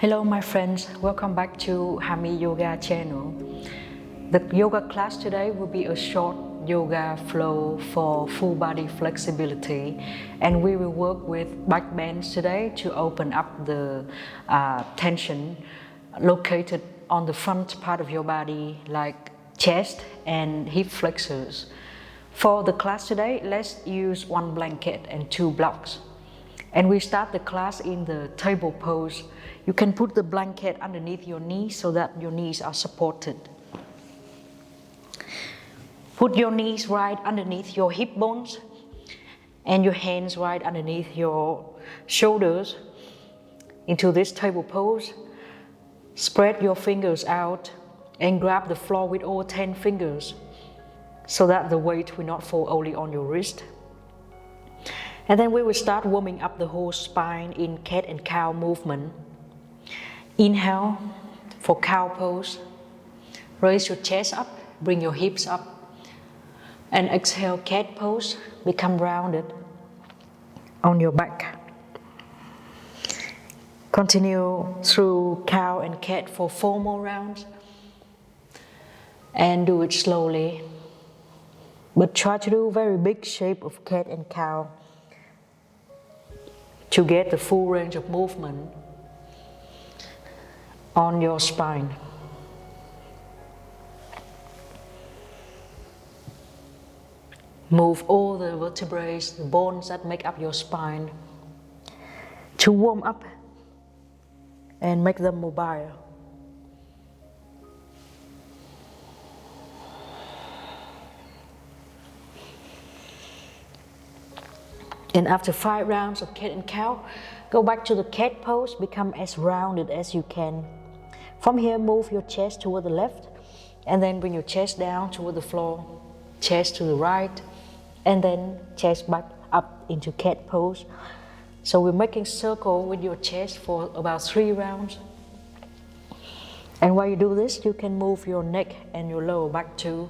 Hello my friends, welcome back to Hami Yoga channel. The yoga class today will be a short yoga flow for full body flexibility, and we will work with backbend today to open up the tension located on the front part of your body like chest and hip flexors. For the class today, let's use one blanket and two blocks. And we start the class in the table pose. You can put the blanket underneath your knees so that your knees are supported. Put your knees right underneath your hip bones and your hands right underneath your shoulders into this table pose. Spread your fingers out and grab the floor with all 10 fingers so that the weight will not fall only on your wrist. And then we will start warming up the whole spine in cat and cow movement. Inhale for cow pose. Raise your chest up, bring your hips up. And exhale, cat pose, become rounded on your back. Continue through cow and cat for 4 more rounds. And do it slowly. But try to do a very big shape of cat and cow to get the full range of movement on your spine. Move all the vertebrae, the bones that make up your spine, to warm up and make them mobile. And after 5 rounds of cat and cow, go back to the cat pose, become as rounded as you can. From here, move your chest toward the left, and then bring your chest down toward the floor, chest to the right, and then chest back up into cat pose. So we're making circle with your chest for about 3 rounds. And while you do this, you can move your neck and your lower back too,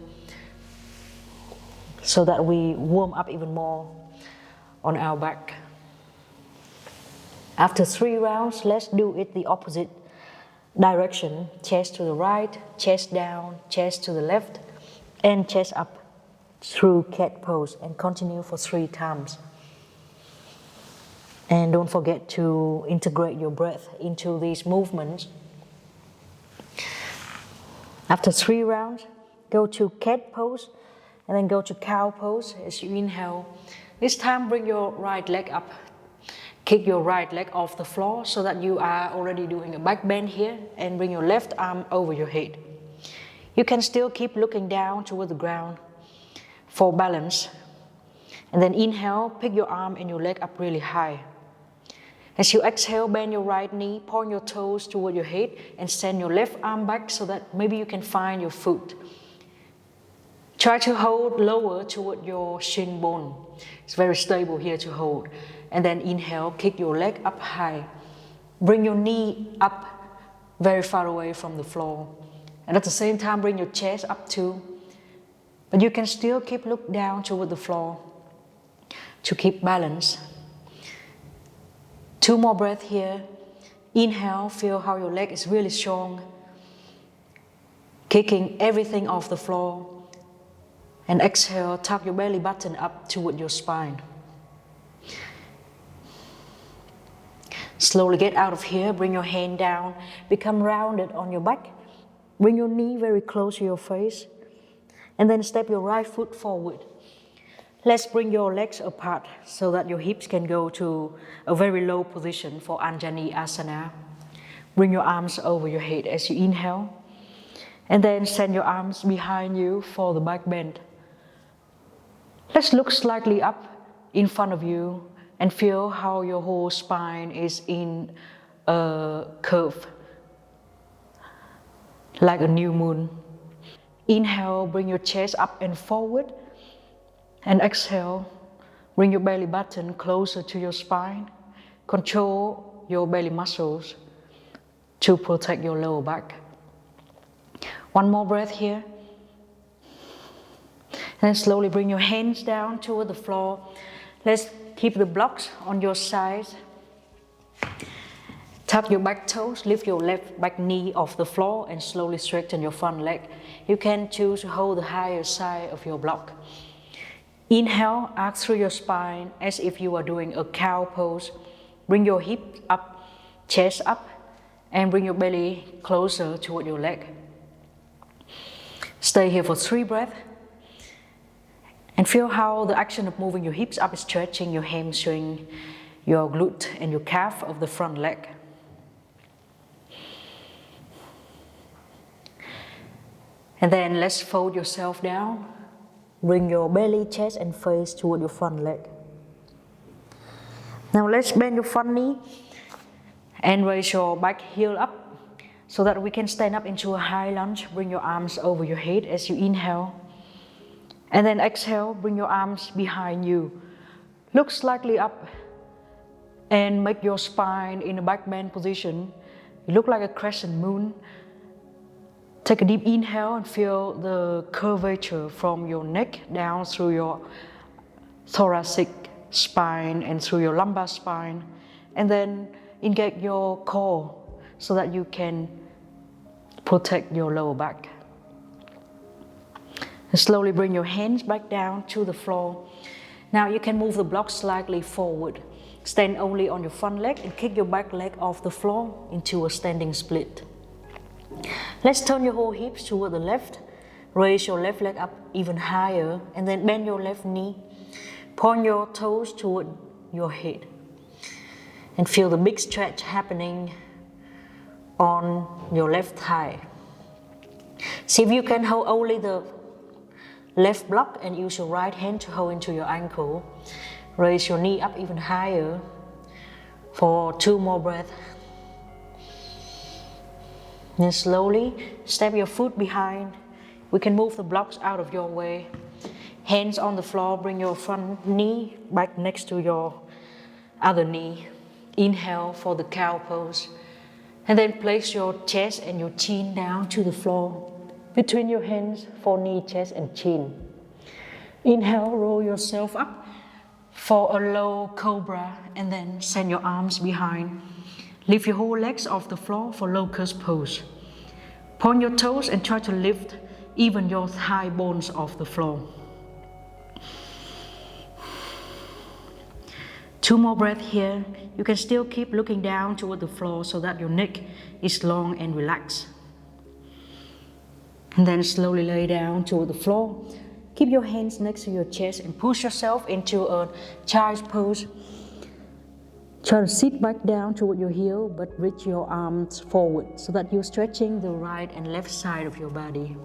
so that we warm up even more on our back. After 3 rounds, let's do it the opposite direction. Chest to the right, chest down, chest to the left, and chest up through cat pose, and continue for 3 times. And don't forget to integrate your breath into these movements. After 3 rounds, go to cat pose and then go to cow pose as you inhale. This time bring your right leg up. Kick your right leg off the floor so that you are already doing a back bend here, and bring your left arm over your head. You can still keep looking down toward the ground for balance. And then inhale, pick your arm and your leg up really high. As you exhale, bend your right knee, point your toes toward your head, and send your left arm back so that maybe you can find your foot. Try to hold lower toward your shin bone. It's very stable here to hold. And then inhale, kick your leg up high. Bring your knee up very far away from the floor. And at the same time, bring your chest up too. But you can still keep look down toward the floor to keep balance. 2 more breaths here. Inhale, feel how your leg is really strong, kicking everything off the floor. And exhale, tuck your belly button up toward your spine. Slowly get out of here, bring your hand down, become rounded on your back. Bring your knee very close to your face, and then step your right foot forward. Let's bring your legs apart so that your hips can go to a very low position for Anjani Asana. Bring your arms over your head as you inhale, and then send your arms behind you for the back bend. Let's look slightly up in front of you and feel how your whole spine is in a curve, like a new moon. Inhale, bring your chest up and forward. And exhale, bring your belly button closer to your spine. Control your belly muscles to protect your lower back. 1 more breath here. And then slowly bring your hands down toward the floor. Let's keep the blocks on your sides. Tap your back toes, lift your left back knee off the floor and slowly straighten your front leg. You can choose to hold the higher side of your block. Inhale, arc through your spine as if you are doing a cow pose. Bring your hip up, chest up, and bring your belly closer toward your leg. Stay here for 3 breaths. And feel how the action of moving your hips up is stretching your hamstring, your glute, and your calf of the front leg. And then let's fold yourself down. Bring your belly, chest, and face toward your front leg. Now let's bend your front knee and raise your back heel up so that we can stand up into a high lunge. Bring your arms over your head as you inhale. And then exhale, bring your arms behind you. Look slightly up and make your spine in a backbend position. You look like a crescent moon. Take a deep inhale and feel the curvature from your neck down through your thoracic spine and through your lumbar spine. And then engage your core so that you can protect your lower back. And slowly bring your hands back down to the floor. Now you can move the block slightly forward. Stand only on your front leg and kick your back leg off the floor into a standing split. Let's turn your whole hips toward the left. Raise your left leg up even higher and then bend your left knee. Point your toes toward your head. And feel the big stretch happening on your left thigh. See if you can hold only the left block and use your right hand to hold into your ankle. Raise your knee up even higher for 2 more breaths. Then slowly step your foot behind. We can move the blocks out of your way. Hands on the floor, bring your front knee back next to your other knee. Inhale for the cow pose. And then place your chest and your chin down to the floor. Between your hands for knee, chest, and chin. Inhale, roll yourself up for a low cobra and then send your arms behind. Lift your whole legs off the floor for Locust Pose. Point your toes and try to lift even your thigh bones off the floor. 2 more breaths here. You can still keep looking down toward the floor so that your neck is long and relaxed. And then slowly lay down toward the floor. Keep your hands next to your chest and push yourself into a child's pose. Try to sit back down toward your heel, but reach your arms forward so that you're stretching the right and left side of your body.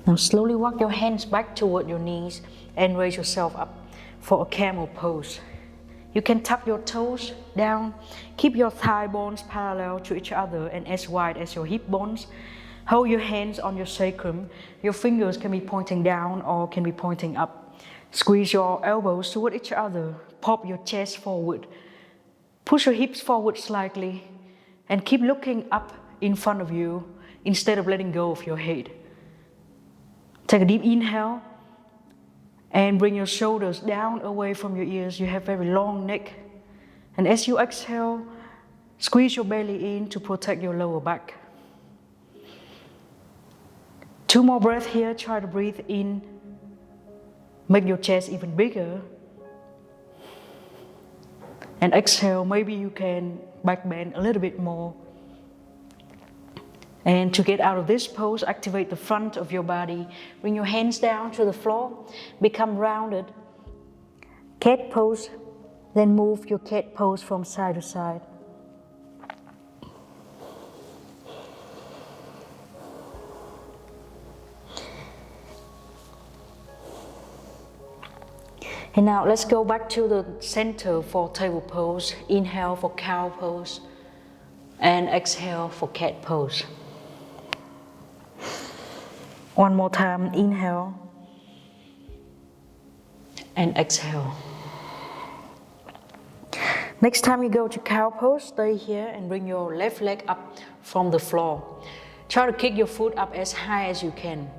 Now slowly walk your hands back toward your knees and raise yourself up for a camel pose. You can tuck your toes down, keep your thigh bones parallel to each other and as wide as your hip bones. Hold your hands on your sacrum. Your fingers can be pointing down or can be pointing up. Squeeze your elbows toward each other. Pop your chest forward. Push your hips forward slightly and keep looking up in front of you instead of letting go of your head. Take a deep inhale and bring your shoulders down away from your ears. You have very long neck. And as you exhale, squeeze your belly in to protect your lower back. 2 more breaths here. Try to breathe in. Make your chest even bigger. And exhale, maybe you can back bend a little bit more. And to get out of this pose, activate the front of your body. Bring your hands down to the floor. Become rounded. Cat pose. Then move your cat pose from side to side. And now let's go back to the center for table pose. Inhale for cow pose and exhale for cat pose. One more time, inhale and exhale. Next time you go to cow pose, stay here and bring your left leg up from the floor. Try to kick your foot up as high as you can.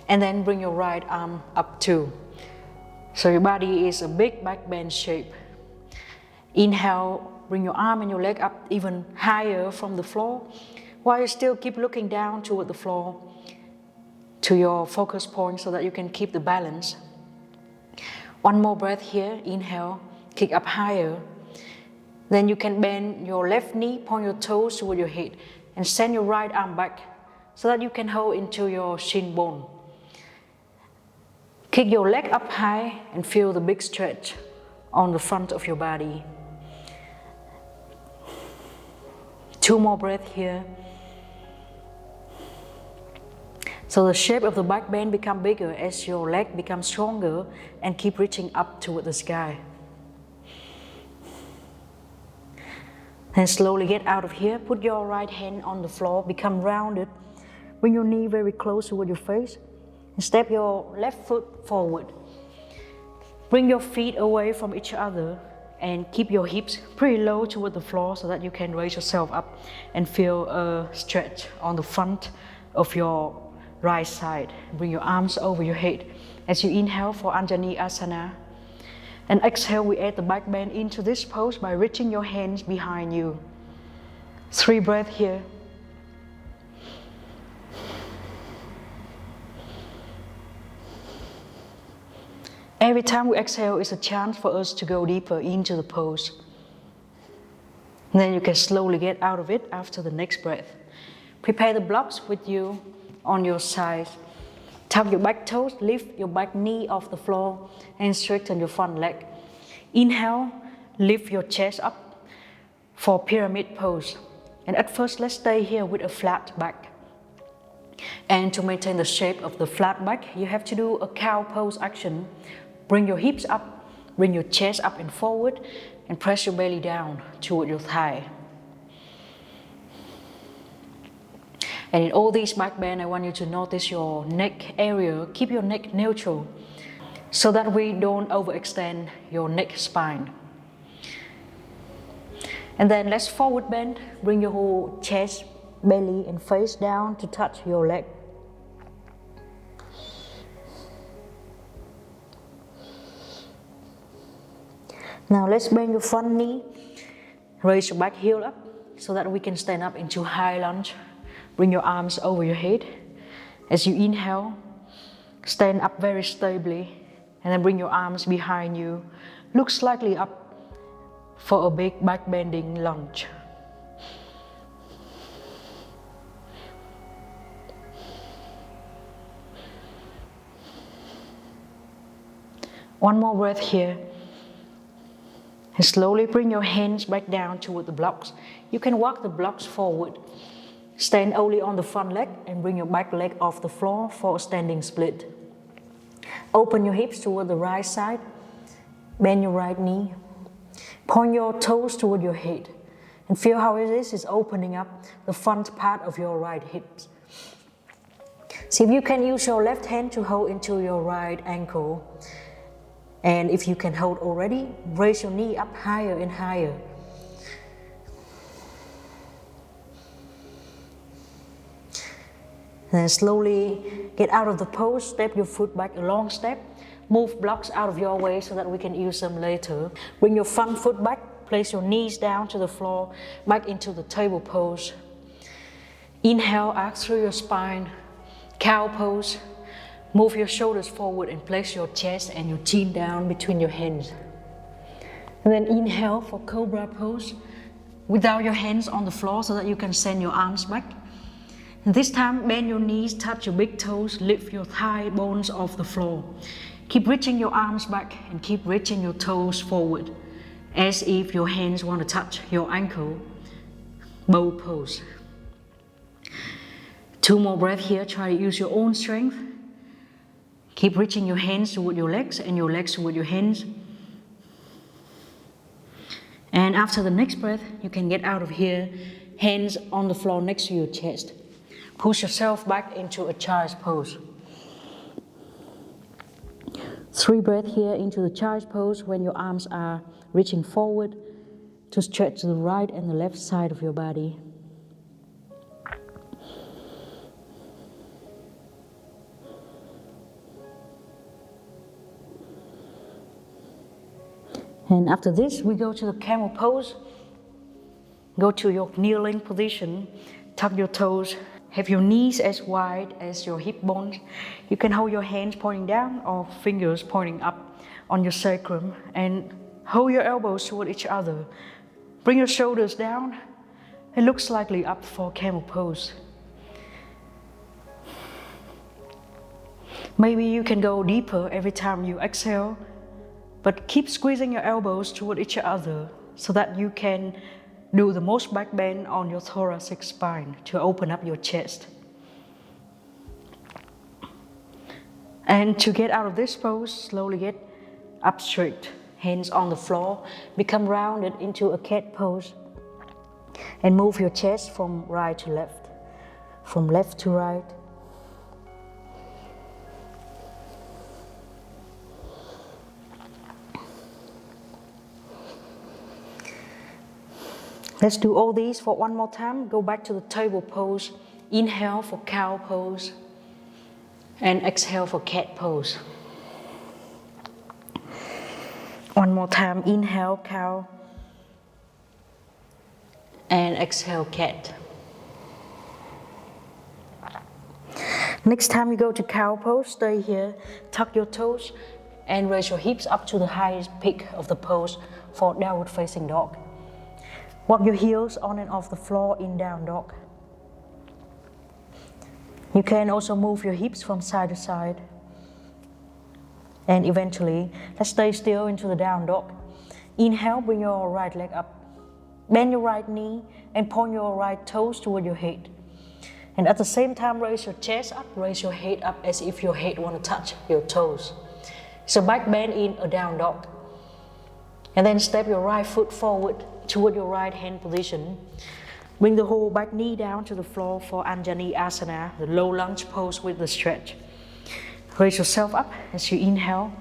And then bring your right arm up too. So your body is a big back bend shape. Inhale, bring your arm and your leg up even higher from the floor, while you still keep looking down toward the floor to your focus point so that you can keep the balance. One more breath here. Inhale, kick up higher. Then you can bend your left knee, point your toes toward your head, and send your right arm back so that you can hold into your shin bone. Kick your leg up high and feel the big stretch on the front of your body. 2 more breaths here. So the shape of the back bend becomes bigger as your leg becomes stronger and keep reaching up toward the sky. Then slowly get out of here. Put your right hand on the floor, become rounded. Bring your knee very close toward your face. And step your left foot forward. Bring your feet away from each other and keep your hips pretty low toward the floor so that you can raise yourself up and feel a stretch on the front of your right side. Bring your arms over your head as you inhale for Anjali Asana. And exhale, we add the back bend into this pose by reaching your hands behind you. 3 breaths here. Every time we exhale is a chance for us to go deeper into the pose. And then you can slowly get out of it after the next breath. Prepare the blocks with you on your side. Tap your back toes, lift your back knee off the floor and straighten your front leg. Inhale, lift your chest up for pyramid pose. And at first, let's stay here with a flat back. And to maintain the shape of the flat back, you have to do a cow pose action. Bring your hips up, bring your chest up and forward, and press your belly down toward your thigh. And in all these back bend, I want you to notice your neck area. Keep your neck neutral so that we don't overextend your neck spine. And then let's forward bend. Bring your whole chest, belly, and face down to touch your leg. Now let's bend your front knee. Raise your back heel up so that we can stand up into high lunge. Bring your arms over your head. As you inhale, stand up very stably. And then bring your arms behind you. Look slightly up for a big back bending lunge. One more breath here. And slowly bring your hands back down toward the blocks. You can walk the blocks forward. Stand only on the front leg and bring your back leg off the floor for a standing split. Open your hips toward the right side. Bend your right knee. Point your toes toward your head. And feel how it is opening up the front part of your right hips. See if you can use your left hand to hold into your right ankle. And if you can hold already, raise your knee up higher and higher. And then slowly get out of the pose, step your foot back a long step. Move blocks out of your way so that we can use them later. Bring your front foot back, place your knees down to the floor, back into the table pose. Inhale, arch through your spine, cow pose. Move your shoulders forward and place your chest and your chin down between your hands. And then inhale for cobra pose without your hands on the floor so that you can send your arms back. And this time bend your knees, touch your big toes, lift your thigh bones off the floor. Keep reaching your arms back and keep reaching your toes forward as if your hands want to touch your ankle. Bow pose. 2 more breaths here. Try to use your own strength. Keep reaching your hands toward your legs and your legs toward your hands. And after the next breath, you can get out of here, hands on the floor next to your chest. Push yourself back into a child's pose. 3 breaths here into the child's pose when your arms are reaching forward to stretch the right and the left side of your body. And after this, we go to the camel pose. Go to your kneeling position, tuck your toes, have your knees as wide as your hip bones. You can hold your hands pointing down or fingers pointing up on your sacrum and hold your elbows toward each other. Bring your shoulders down and look slightly up for camel pose. Maybe you can go deeper every time you exhale, but keep squeezing your elbows toward each other so that you can do the most back bend on your thoracic spine to open up your chest. And to get out of this pose, slowly get up straight, hands on the floor, become rounded into a cat pose, and move your chest from right to left, from left to right. Let's do all these for one more time. Go back to the table pose. Inhale for cow pose and exhale for cat pose. One more time. Inhale cow and exhale cat. Next time you go to cow pose, stay here, tuck your toes and raise your hips up to the highest peak of the pose for downward facing dog. Walk your heels on and off the floor in down dog. You can also move your hips from side to side. And eventually, let's stay still into the down dog. Inhale, bring your right leg up. Bend your right knee and point your right toes toward your head. And at the same time, raise your chest up, raise your head up as if your head want to touch your toes. So back bend in a down dog. And then step your right foot forward toward your right hand position. Bring the whole back knee down to the floor for Anjali Asana, the low lunge pose with the stretch. Raise yourself up as you inhale.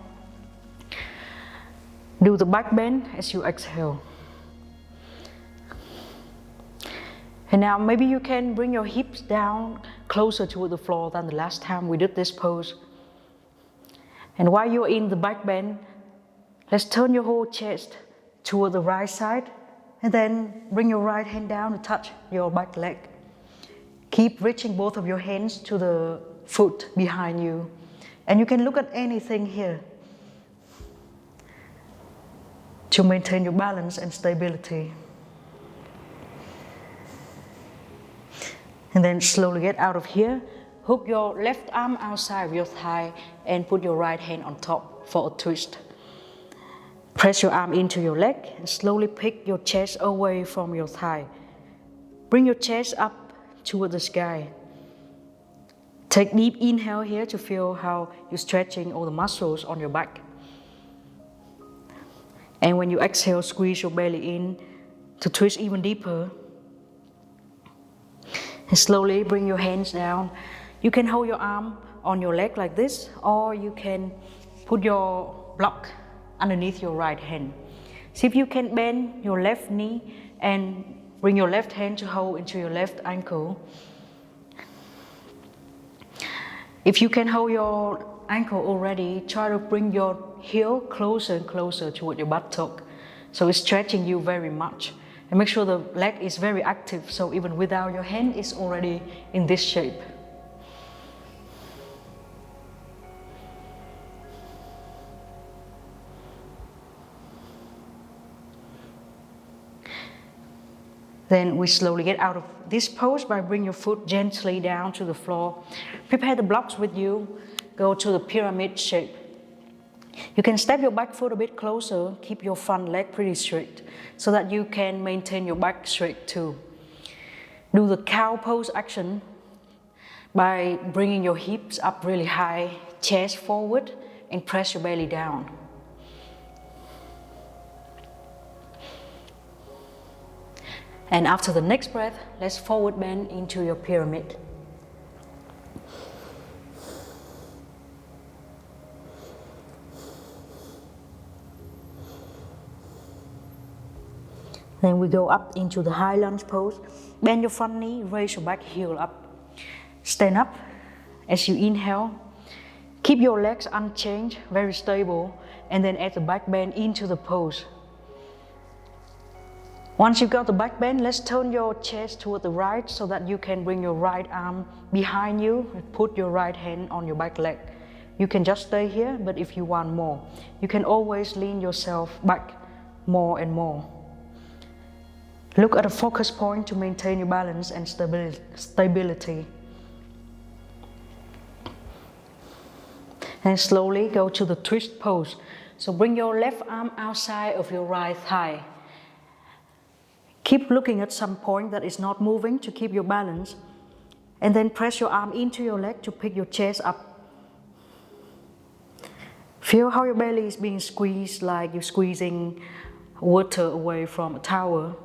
Do the back bend as you exhale. And now maybe you can bring your hips down closer toward the floor than the last time we did this pose. And while you're in the back bend, let's turn your whole chest toward the right side and then bring your right hand down to touch your back leg. Keep reaching both of your hands to the foot behind you. And you can look at anything here to maintain your balance and stability. And then slowly get out of here. Hook your left arm outside of your thigh and put your right hand on top for a twist. Press your arm into your leg and slowly pick your chest away from your thigh. Bring your chest up toward the sky. Take deep inhale here to feel how you're stretching all the muscles on your back. And when you exhale, squeeze your belly in to twist even deeper. And slowly bring your hands down. You can hold your arm on your leg like this, or you can put your block underneath your right hand. See if you can bend your left knee and bring your left hand to hold into your left ankle. If you can hold your ankle already, try to bring your heel closer and closer toward your buttock. So it's stretching you very much. And make sure the leg is very active, so even without your hand, it's already in this shape. Then we slowly get out of this pose by bringing your foot gently down to the floor. Prepare the blocks with you. Go to the pyramid shape. You can step your back foot a bit closer. Keep your front leg pretty straight so that you can maintain your back straight too. Do the cow pose action by bringing your hips up really high, chest forward, and press your belly down. And after the next breath, let's forward bend into your pyramid. Then we go up into the high lunge pose. Bend your front knee, raise your back heel up. Stand up as you inhale. Keep your legs unchanged, very stable, and then add the back bend into the pose. Once you've got the back bend, let's turn your chest toward the right so that you can bring your right arm behind you and put your right hand on your back leg. You can just stay here, but if you want more, you can always lean yourself back more and more. Look at a focus point to maintain your balance and stability. And slowly go to the twist pose. So bring your left arm outside of your right thigh. Keep looking at some point that is not moving to keep your balance. And then press your arm into your leg to pick your chest up. Feel how your belly is being squeezed, like you're squeezing water away from a tower.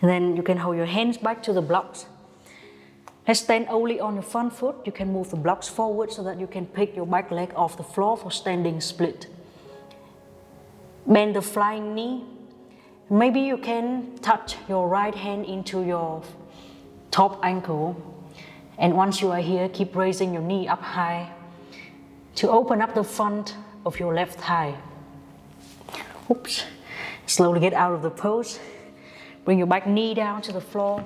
And then you can hold your hands back to the blocks. Let's stand only on your front foot. You can move the blocks forward so that you can pick your back leg off the floor for standing split. Bend the flying knee. Maybe you can touch your right hand into your top ankle. And once you are here, keep raising your knee up high to open up the front of your left thigh. Oops. Slowly get out of the pose. Bring your back knee down to the floor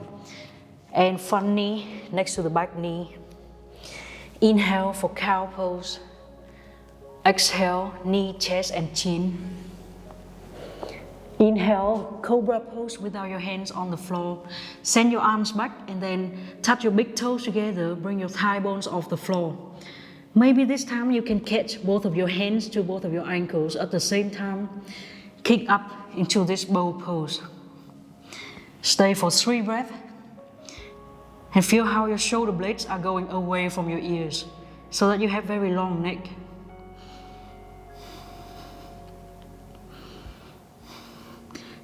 and front knee next to the back knee. Inhale for cow pose. Exhale, knee, chest and chin. Inhale, cobra pose without your hands on the floor. Send your arms back and then touch your big toes together. Bring your thigh bones off the floor. Maybe this time you can catch both of your hands to both of your ankles at the same time. Kick up into this bow pose. Stay for 3 breaths. And feel how your shoulder blades are going away from your ears so that you have very long neck.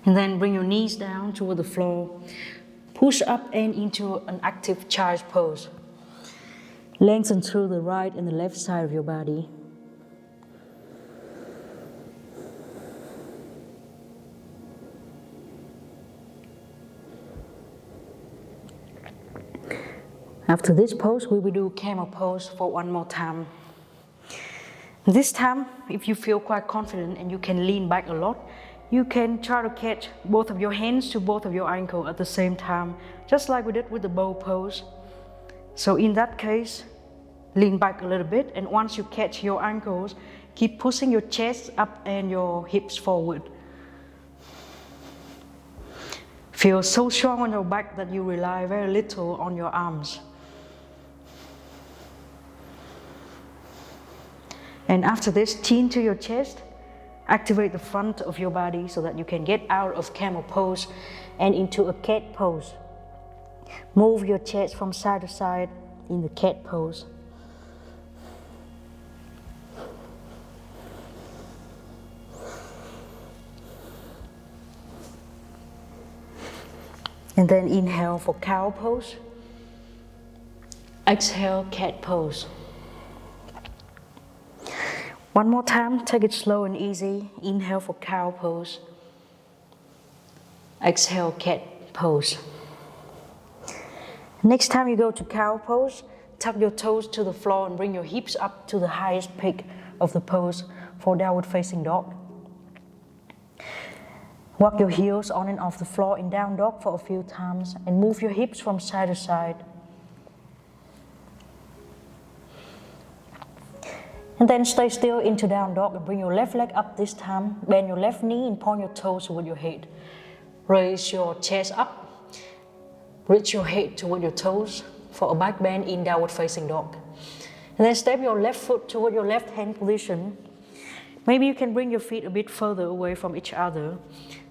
And then bring your knees down toward the floor. Push up and into an active child's pose. Lengthen through the right and the left side of your body. After this pose, we will do camel pose for one more time. This time, if you feel quite confident and you can lean back a lot, you can try to catch both of your hands to both of your ankles at the same time, just like we did with the bow pose. So in that case, lean back a little bit, and once you catch your ankles, keep pushing your chest up and your hips forward. Feel so strong on your back that you rely very little on your arms. And after this, chin to your chest, activate the front of your body so that you can get out of camel pose and into a cat pose. Move your chest from side to side in the cat pose. And then inhale for cow pose. Exhale, cat pose. One more time, take it slow and easy. Inhale for cow pose. Exhale, cat pose. Next time you go to cow pose, tuck your toes to the floor and bring your hips up to the highest peak of the pose for downward facing dog. Walk your heels on and off the floor in down dog for a few times and move your hips from side to side. And then stay still into down dog and bring your left leg up this time. Bend your left knee and point your toes toward your head. Raise your chest up. Reach your head toward your toes for a back bend in downward facing dog. And then step your left foot toward your left hand position. Maybe you can bring your feet a bit further away from each other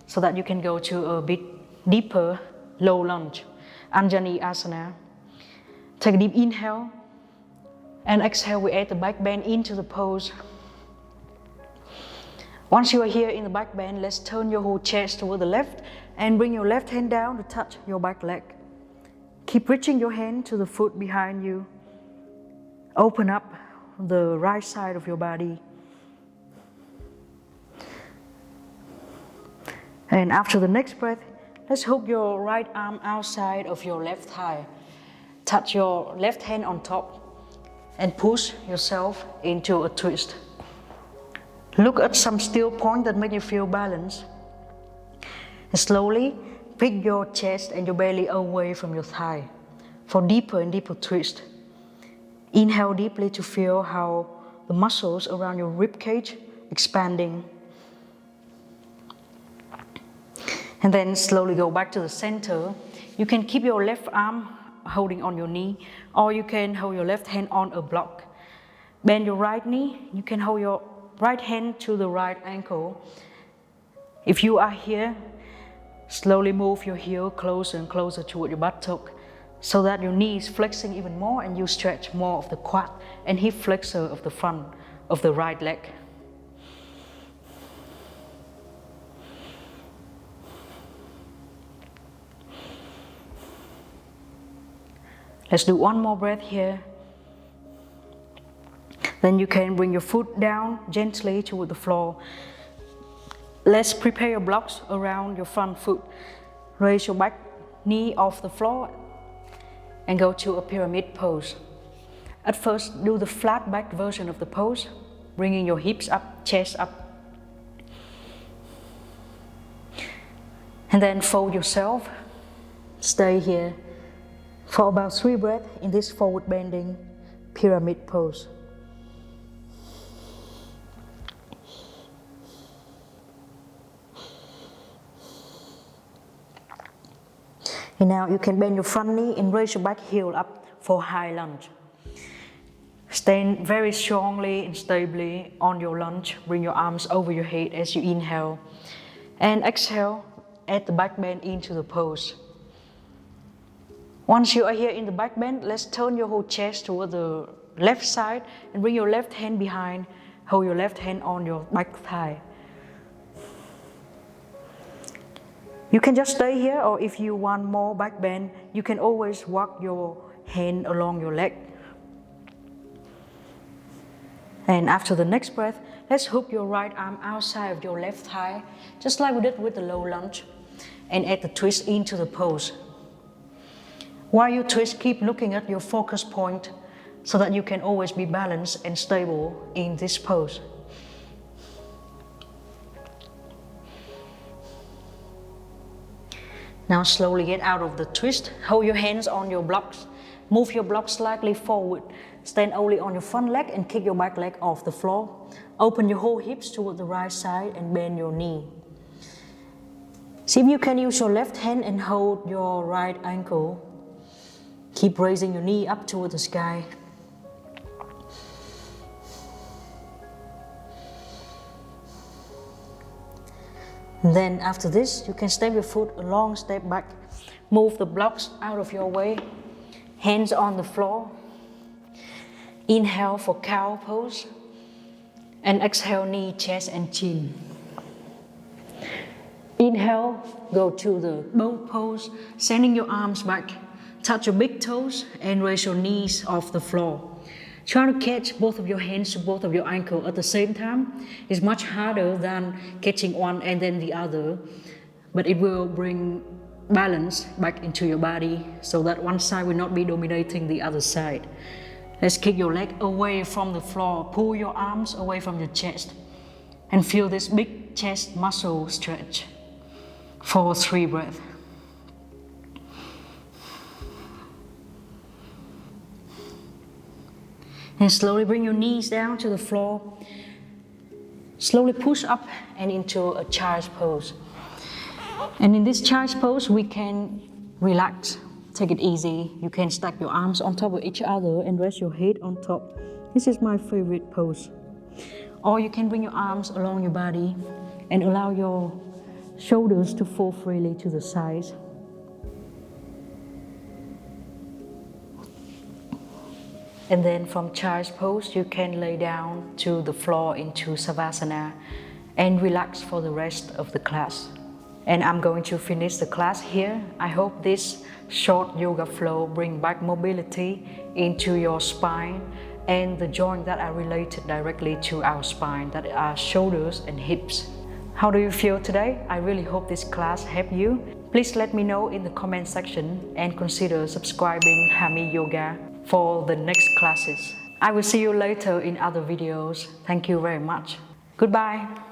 so that you can go to a bit deeper low lunge, Anjali Asana. Take a deep inhale. And exhale, we add the back bend into the pose. Once you are here in the back bend, let's turn your whole chest toward the left and bring your left hand down to touch your back leg. Keep reaching your hand to the foot behind you. Open up the right side of your body. And after the next breath, let's hook your right arm outside of your left thigh. Touch your left hand on top and push yourself into a twist. Look at some still point that make you feel balanced. And slowly pick your chest and your belly away from your thigh for deeper and deeper twist. Inhale deeply to feel how the muscles around your rib cage expanding. And then slowly go back to the center. You can keep your left arm holding on your knee, or you can hold your left hand on a block. Bend your right knee. You can hold your right hand to the right ankle. If you are here, slowly move your heel closer and closer toward your buttock so that your knee is flexing even more and you stretch more of the quad and hip flexor of the front of the right leg. Let's do one more breath here. Then you can bring your foot down gently toward the floor. Let's prepare your blocks around your front foot. Raise your back knee off the floor and go to a pyramid pose. At first, do the flat back version of the pose, bringing your hips up, chest up. And then fold yourself. Stay here for about 3 breaths in this forward bending pyramid pose. And now you can bend your front knee and raise your back heel up for high lunge. Stand very strongly and stably on your lunge. Bring your arms over your head as you inhale. And exhale, add the back bend into the pose. Once you are here in the back bend, let's turn your whole chest toward the left side and bring your left hand behind. Hold your left hand on your back thigh. You can just stay here, or if you want more back bend, you can always walk your hand along your leg. And after the next breath, let's hook your right arm outside of your left thigh, just like we did with the low lunge, and add the twist into the pose. While you twist, keep looking at your focus point so that you can always be balanced and stable in this pose. Now slowly get out of the twist. Hold your hands on your blocks. Move your blocks slightly forward. Stand only on your front leg and kick your back leg off the floor. Open your whole hips toward the right side and bend your knee. See if you can use your left hand and hold your right ankle. Keep raising your knee up toward the sky. And then after this, you can step your foot a long step back. Move the blocks out of your way. Hands on the floor. Inhale for cow pose. And exhale, knee, chest and chin. Inhale, go to the boat pose, sending your arms back. Touch your big toes and raise your knees off the floor. Try to catch both of your hands to both of your ankles at the same time. It's much harder than catching one and then the other, but it will bring balance back into your body so that one side will not be dominating the other side. Let's kick your leg away from the floor. Pull your arms away from your chest and feel this big chest muscle stretch for 3 breaths. And slowly bring your knees down to the floor. Slowly push up and into a child's pose. And in this child's pose, we can relax, take it easy. You can stack your arms on top of each other and rest your head on top. This is my favorite pose. Or you can bring your arms along your body and allow your shoulders to fall freely to the sides. And then from child's pose, you can lay down to the floor into Savasana and relax for the rest of the class. And I'm going to finish the class here. I hope this short yoga flow bring back mobility into your spine and the joints that are related directly to our spine, that are shoulders and hips. How do you feel today? I really hope this class helped you. Please let me know in the comment section and consider subscribing Hami Yoga for the next classes. I will see you later in other videos. Thank you very much. Goodbye.